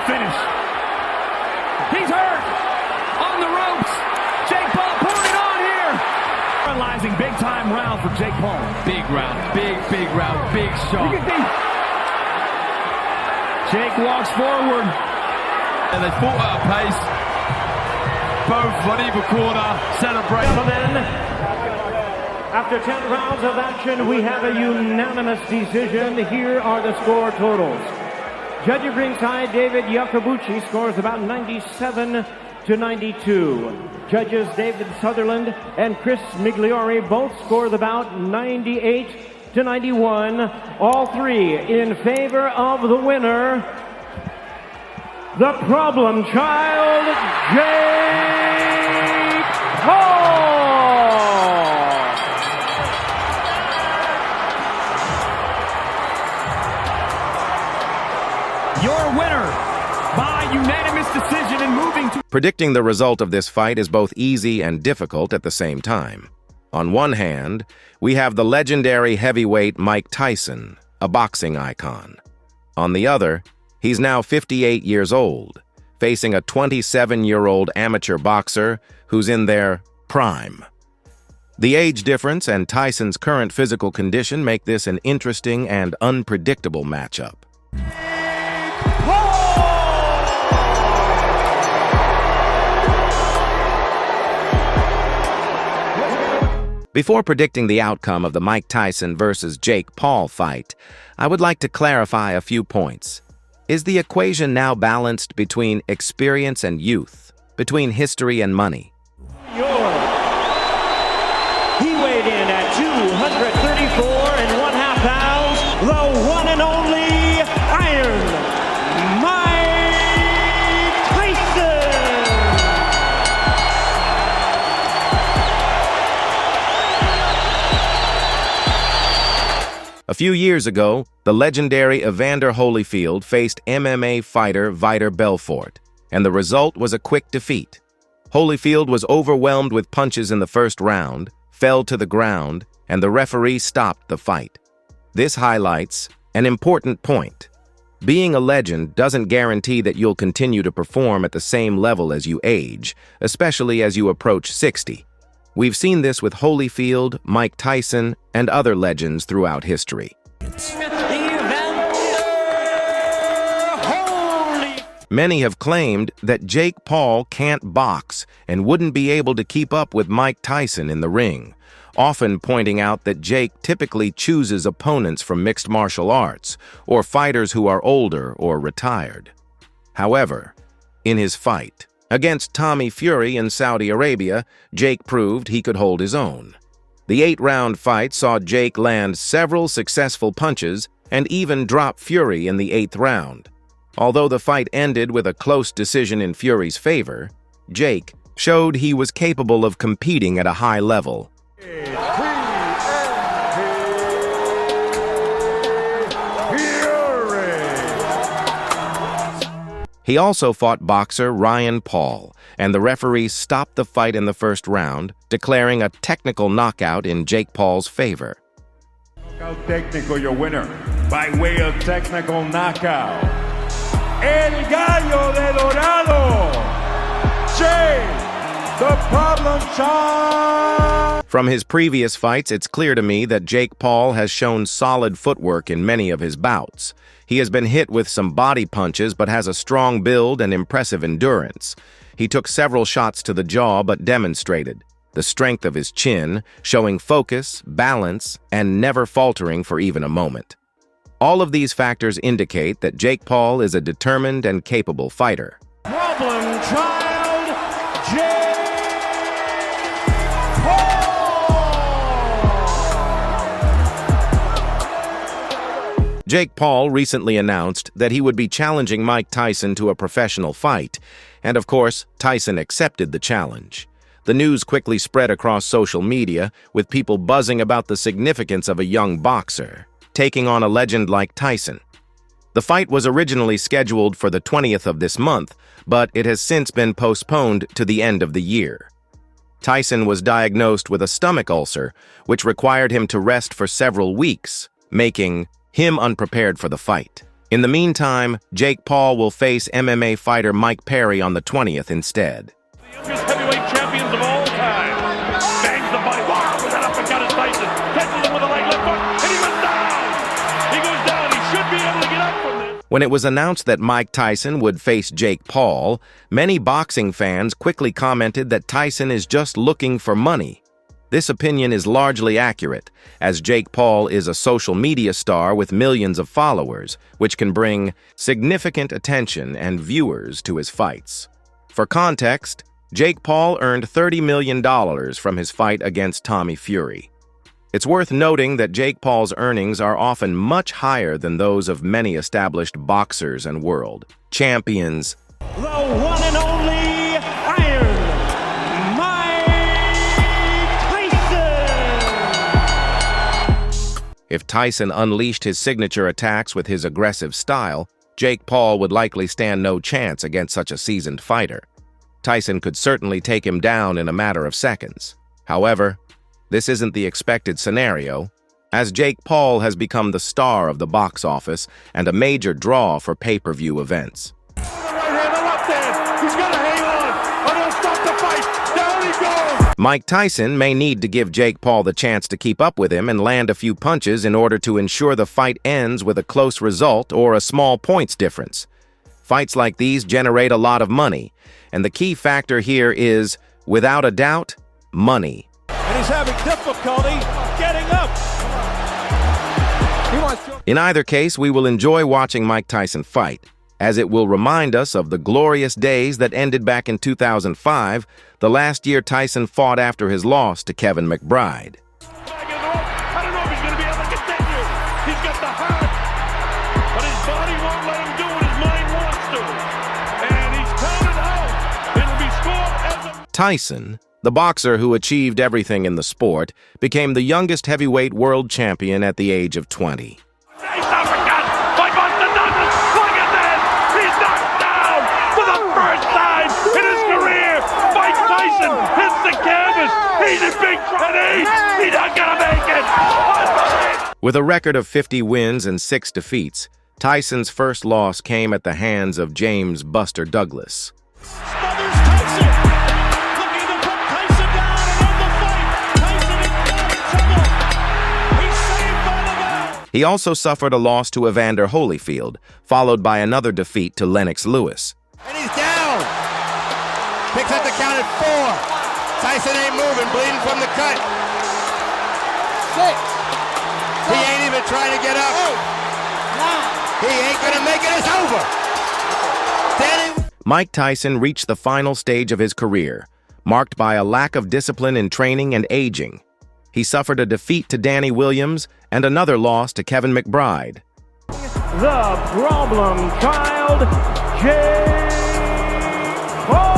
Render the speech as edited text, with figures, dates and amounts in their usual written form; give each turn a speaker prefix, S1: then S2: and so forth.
S1: finish. He's hurt. On the ropes. Jake Paul pouring it on here. Realizing big time round for Jake Paul.
S2: Big round. Big round. Big shot.
S1: Jake walks forward.
S2: And they fought at a pace. Both on either corner. Celebrate.
S3: After 10 rounds of action, we have a unanimous decision. Here are the score totals. Judge of ringside, David Yakabuchi, scores about 97 to 92. Judges David Sutherland and Chris Migliori both scored about 98 to 91. All three in favor of the winner, the problem child, Jake Paul.
S1: Your winner by unanimous decision and moving to...
S4: Predicting the result of this fight is both easy and difficult at the same time. On one hand, we have the legendary heavyweight Mike Tyson, a boxing icon. On the other, he's now 58 years old, facing a 27-year-old amateur boxer who's in their prime. The age difference and Tyson's current physical condition make this an interesting and unpredictable matchup. Before predicting the outcome of the Mike Tyson versus Jake Paul fight, I would like to clarify a few points. Is the equation now balanced between experience and youth, between history and money?
S3: He weighed in at 234.5 pounds, the one and only Iron Mike Tyson.
S4: A few years ago, the legendary Evander Holyfield faced MMA fighter Vitor Belfort, and the result was a quick defeat. Holyfield was overwhelmed with punches in the first round, fell to the ground, and the referee stopped the fight. This highlights an important point. Being a legend doesn't guarantee that you'll continue to perform at the same level as you age, especially as you approach 60. We've seen this with Holyfield, Mike Tyson, and other legends throughout history. Many have claimed that Jake Paul can't box and wouldn't be able to keep up with Mike Tyson in the ring, often pointing out that Jake typically chooses opponents from mixed martial arts or fighters who are older or retired. However, in his fight against Tommy Fury in Saudi Arabia, Jake proved he could hold his own. The 8-round fight saw Jake land several successful punches and even drop Fury in the 8th round. Although the fight ended with a close decision in Fury's favor, Jake showed he was capable of competing at a high level. He also fought boxer Ryan Paul, and the referee stopped the fight in the first round, declaring a technical knockout in Jake Paul's favor.
S5: Knockout technical, your winner, by way of technical knockout, El Gallo de Dorado, Jake, the problem child.
S4: From his previous fights, it's clear to me that Jake Paul has shown solid footwork in many of his bouts. He has been hit with some body punches but has a strong build and impressive endurance. He took several shots to the jaw but demonstrated the strength of his chin, showing focus, balance, and never faltering for even a moment. All of these factors indicate that Jake Paul is a determined and capable fighter.
S3: Problem child, Jake Paul.
S4: Jake Paul recently announced that he would be challenging Mike Tyson to a professional fight, and of course, Tyson accepted the challenge. The news quickly spread across social media, with people buzzing about the significance of a young boxer taking on a legend like Tyson. The fight was originally scheduled for the 20th of this month, but it has since been postponed to the end of the year. Tyson was diagnosed with a stomach ulcer, which required him to rest for several weeks, making him unprepared for the fight. In the meantime, Jake Paul will face MMA fighter Mike Perry on the 20th instead.
S6: The youngest heavyweight champions of all time. Bangs the body. Wow, with that uppercut is Tyson. Catches him with a leg left hook, and he went down. He goes down. He should be able to get up from this.
S4: When it was announced that Mike Tyson would face Jake Paul, many boxing fans quickly commented that Tyson is just looking for money. This opinion is largely accurate, as Jake Paul is a social media star with millions of followers, which can bring significant attention and viewers to his fights. For context, Jake Paul earned $30 million from his fight against Tommy Fury. It's worth noting that Jake Paul's earnings are often much higher than those of many established boxers and world champions.
S3: The one and only Iron Tyson!
S4: If Tyson unleashed his signature attacks with his aggressive style, Jake Paul would likely stand no chance against such a seasoned fighter. Tyson could certainly take him down in a matter of seconds. However, this isn't the expected scenario, as Jake Paul has become the star of the box office and a major draw for pay-per-view events.
S6: The right hand, the left hand. He's got to hang on. I don't stop the fight. Down he goes.
S4: Mike Tyson may need to give Jake Paul the chance to keep up with him and land a few punches in order to ensure the fight ends with a close result or a small points difference. Fights like these generate a lot of money, and the key factor here is, without a doubt, money.
S6: And he's having difficulty getting up.
S4: In either case, we will enjoy watching Mike Tyson fight, as it will remind us of the glorious days that ended back in 2005, the last year Tyson fought after his loss to Kevin McBride.
S6: I don't know if he's going to be able to continue. He's got the heart, but his body won't let him do what his mind wants to. And he's counted out. It'll be scored as a...
S4: Tyson, the boxer who achieved everything in the sport, became the youngest heavyweight world champion at the age of 20.
S6: He's uppercut by Buster Douglas. Look at this. He's knocked down for the first time in his career. Mike Tyson hits the canvas. He's in big trouble. He's not going to make it. Unbelievable.
S4: With a record of 50 wins and 6 defeats, Tyson's first loss came at the hands of James Buster Douglas.
S6: Smothers Tyson. Looking to put Tyson down and end the fight. Tyson in trouble. He's saved by the bell.
S4: He also suffered a loss to Evander Holyfield, followed by another defeat to Lennox Lewis.
S7: And he's down. Picks up the count at 4. Tyson ain't moving, bleeding from the cut. 6. He ain't even trying to get up. 8. 9. He ain't gonna make it. It's over. Danny.
S4: Mike Tyson reached the final stage of his career, marked by a lack of discipline in training and aging. He suffered a defeat to Danny Williams and another loss to Kevin McBride.
S3: The problem child, Jake Paul!